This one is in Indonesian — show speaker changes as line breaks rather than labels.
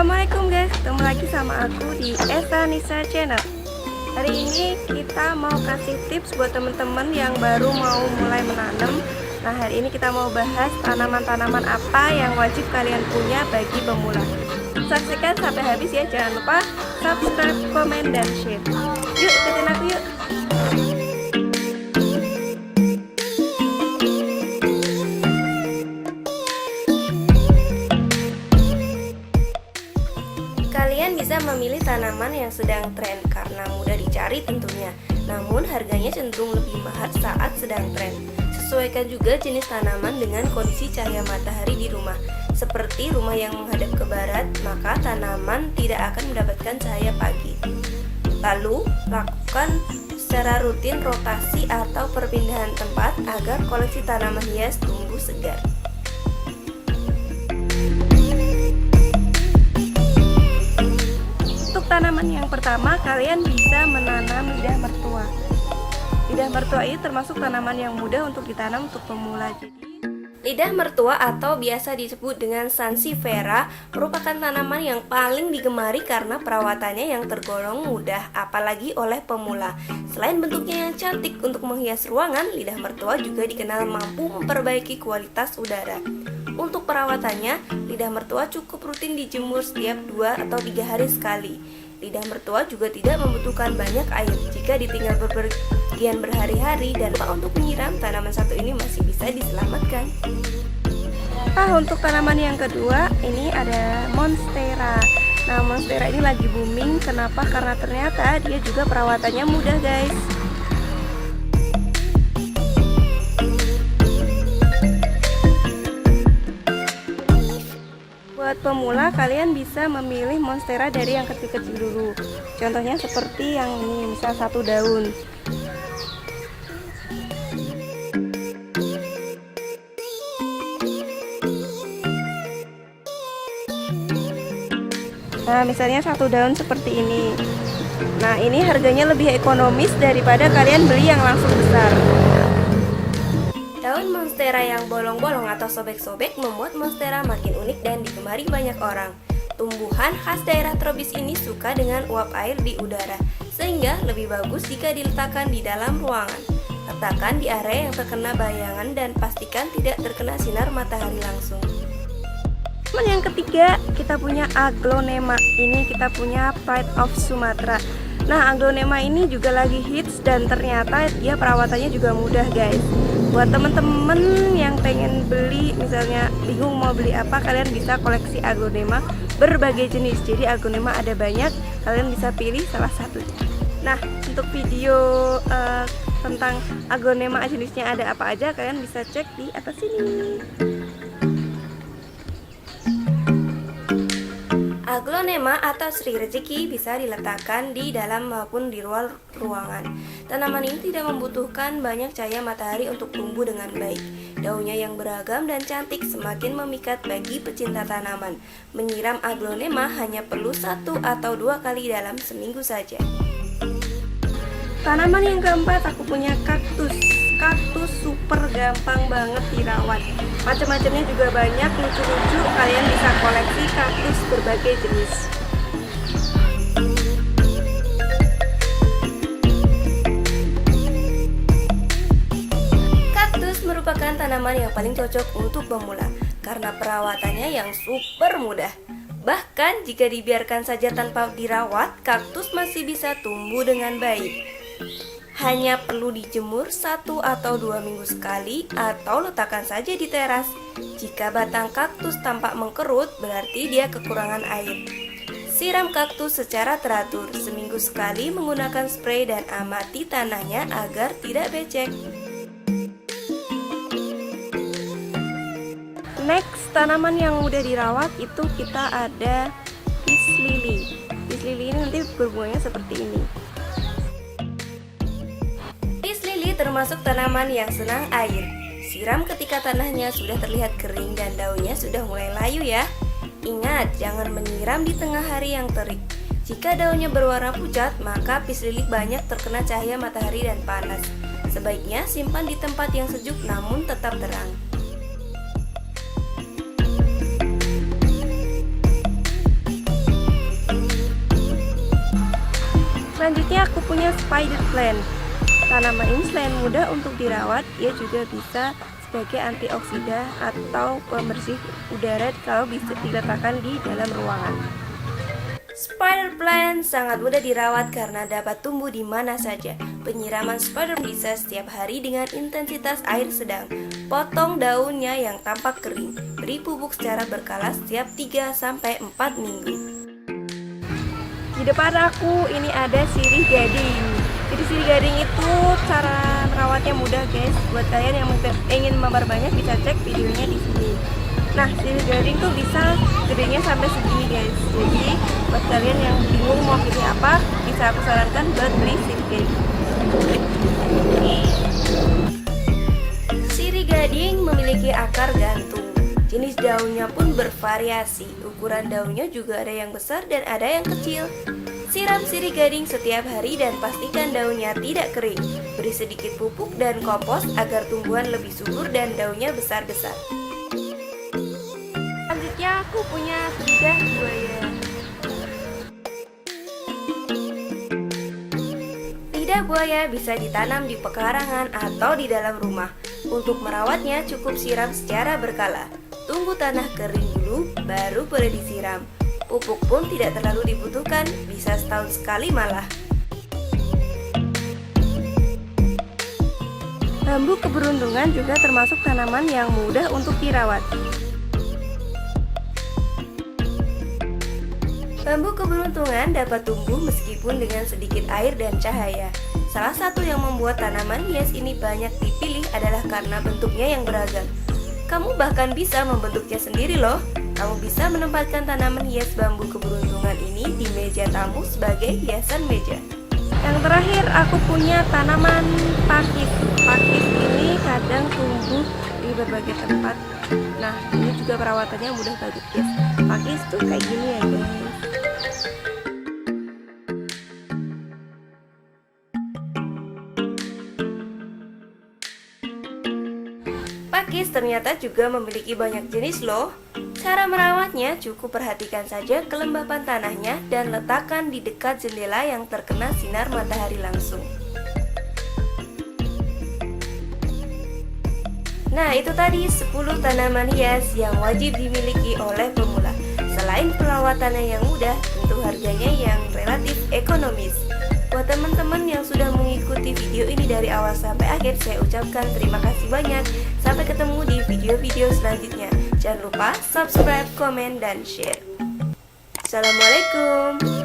Assalamualaikum guys, ketemu lagi sama aku di Esa Nisa Channel. Hari ini kita mau kasih tips buat teman-teman yang baru mau mulai menanam. Nah, hari ini kita mau bahas tanaman-tanaman apa yang wajib kalian punya bagi pemula. Saksikan sampai habis ya, jangan lupa subscribe, komen, dan share. Yuk ikutin aku yuk. Kalian bisa memilih tanaman yang sedang tren karena mudah dicari tentunya. Namun harganya cenderung lebih mahal saat sedang tren. Sesuaikan juga jenis tanaman dengan kondisi cahaya matahari di rumah. Seperti rumah yang menghadap ke barat, maka tanaman tidak akan mendapatkan cahaya pagi. Lalu, lakukan secara rutin rotasi atau perpindahan tempat agar koleksi tanaman hias tumbuh segar. Tanaman yang pertama, kalian bisa menanam lidah mertua. Lidah mertua ini termasuk tanaman yang mudah untuk ditanam untuk pemula. Lidah mertua atau biasa disebut dengan sansevieria merupakan tanaman yang paling digemari karena perawatannya yang tergolong mudah, apalagi oleh pemula. Selain bentuknya yang cantik untuk menghias ruangan, lidah mertua juga dikenal mampu memperbaiki kualitas udara. Untuk perawatannya, lidah mertua cukup rutin dijemur setiap 2 atau 3 hari sekali. Lidah mertua juga tidak membutuhkan banyak air. Jika ditinggal bepergian berhari-hari dan untuk menyiram, tanaman satu ini masih bisa diselamatkan. Untuk tanaman yang kedua, ini ada monstera. Nah, monstera ini lagi booming. Kenapa? Karena ternyata dia juga perawatannya mudah, guys. Buat pemula, kalian bisa memilih monstera dari yang kecil-kecil dulu. Contohnya seperti yang ini, misal 1 daun. Nah, misalnya 1 daun seperti ini. Nah, ini harganya lebih ekonomis daripada kalian beli yang langsung besar. Daun monstera yang bolong-bolong atau sobek-sobek membuat monstera makin unik dan digemari banyak orang. Tumbuhan khas daerah tropis ini suka dengan uap air di udara, sehingga lebih bagus jika diletakkan di dalam ruangan. Letakkan di area yang terkena bayangan dan pastikan tidak terkena sinar matahari langsung. Yang ketiga, kita punya aglonema. Ini kita punya Pride of Sumatra. Nah, aglonema ini juga lagi hits dan ternyata dia perawatannya juga mudah, guys. Buat temen-temen yang pengen beli, misalnya bingung mau beli apa, kalian bisa koleksi aglonema berbagai jenis. Jadi aglonema ada banyak, kalian bisa pilih salah satunya. Nah, untuk video tentang aglonema jenisnya ada apa aja, kalian bisa cek di atas sini. Aglonema atau Sri Rezeki bisa diletakkan di dalam maupun di luar ruangan. Tanaman ini tidak membutuhkan banyak cahaya matahari untuk tumbuh dengan baik. Daunnya yang beragam dan cantik semakin memikat bagi pecinta tanaman. Menyiram aglonema hanya perlu 1 atau 2 kali dalam seminggu saja. Tanaman yang keempat, aku punya kaktus. Kaktus super gampang banget dirawat. Macam-macamnya juga banyak, lucu-lucu. Kalian bisa koleksi kaktus berbagai jenis. Kaktus merupakan tanaman yang paling cocok untuk pemula karena perawatannya yang super mudah. Bahkan jika dibiarkan saja tanpa dirawat, kaktus masih bisa tumbuh dengan baik. Hanya perlu dijemur 1 atau 2 minggu sekali atau letakkan saja di teras. Jika batang kaktus tampak mengkerut, berarti dia kekurangan air. Siram kaktus secara teratur, seminggu sekali menggunakan spray dan amati tanahnya agar tidak becek. Next, tanaman yang mudah dirawat itu kita ada peace lily. Peace lily ini nanti berbunganya seperti ini. Termasuk tanaman yang senang air. Siram ketika tanahnya sudah terlihat kering dan daunnya sudah mulai layu ya. Ingat, jangan menyiram di tengah hari yang terik. Jika daunnya berwarna pucat, maka peace lily banyak terkena cahaya matahari dan panas. Sebaiknya simpan di tempat yang sejuk namun tetap terang. Selanjutnya aku punya spider plant. Tanaman ini selain mudah untuk dirawat, ia juga bisa sebagai antioksida atau pembersih udara kalau bisa diletakkan di dalam ruangan. Spider plant sangat mudah dirawat karena dapat tumbuh di mana saja. Penyiraman spider bisa setiap hari dengan intensitas air sedang. Potong daunnya yang tampak kering. Beri pupuk secara berkala setiap 3-4 minggu. Di depan aku ini ada sirih gading. Jadi sirih gading itu cara merawatnya mudah guys. Buat kalian yang ingin memperbanyak bisa cek videonya di sini. Nah, sirih gading tuh bisa gedenya sampai segini guys. Jadi buat kalian yang bingung mau pilih apa, bisa aku sarankan buat beli sirih gading. Sirih gading memiliki akar gantung. Jenis daunnya pun bervariasi. Ukuran daunnya juga ada yang besar dan ada yang kecil. Siram sirih gading setiap hari dan pastikan daunnya tidak kering. Beri sedikit pupuk dan kompos agar tumbuhan lebih subur dan daunnya besar-besar. Selanjutnya aku punya lidah buaya. Lidah buaya bisa ditanam di pekarangan atau di dalam rumah. Untuk merawatnya cukup siram secara berkala. Tunggu tanah kering dulu, baru boleh disiram. Pupuk pun tidak terlalu dibutuhkan, bisa setahun sekali malah. Bambu keberuntungan juga termasuk tanaman yang mudah untuk dirawat. Bambu keberuntungan dapat tumbuh meskipun dengan sedikit air dan cahaya. Salah satu yang membuat tanaman hias ini banyak dipilih adalah karena bentuknya yang beragam. Kamu bahkan bisa membentuknya sendiri loh. Kamu bisa menempatkan tanaman hias bambu keberuntungan ini di meja tamu sebagai hiasan meja. Yang terakhir aku punya tanaman pakis. Pakis ini kadang tumbuh di berbagai tempat. Nah, ini juga perawatannya mudah banget guys. Pakis tuh kayak gini ya guys. Pakis ternyata juga memiliki banyak jenis loh. Cara merawatnya cukup perhatikan saja kelembapan tanahnya dan letakkan di dekat jendela yang terkena sinar matahari langsung. Nah, itu tadi 10 tanaman hias yang wajib dimiliki oleh pemula. Selain perawatannya yang mudah, tentu harganya yang relatif ekonomis. Buat teman-teman yang sudah mengikuti video ini dari awal sampai akhir, saya ucapkan terima kasih banyak. Sampai ketemu di video-video selanjutnya. Jangan lupa subscribe, komen, dan share. Assalamualaikum.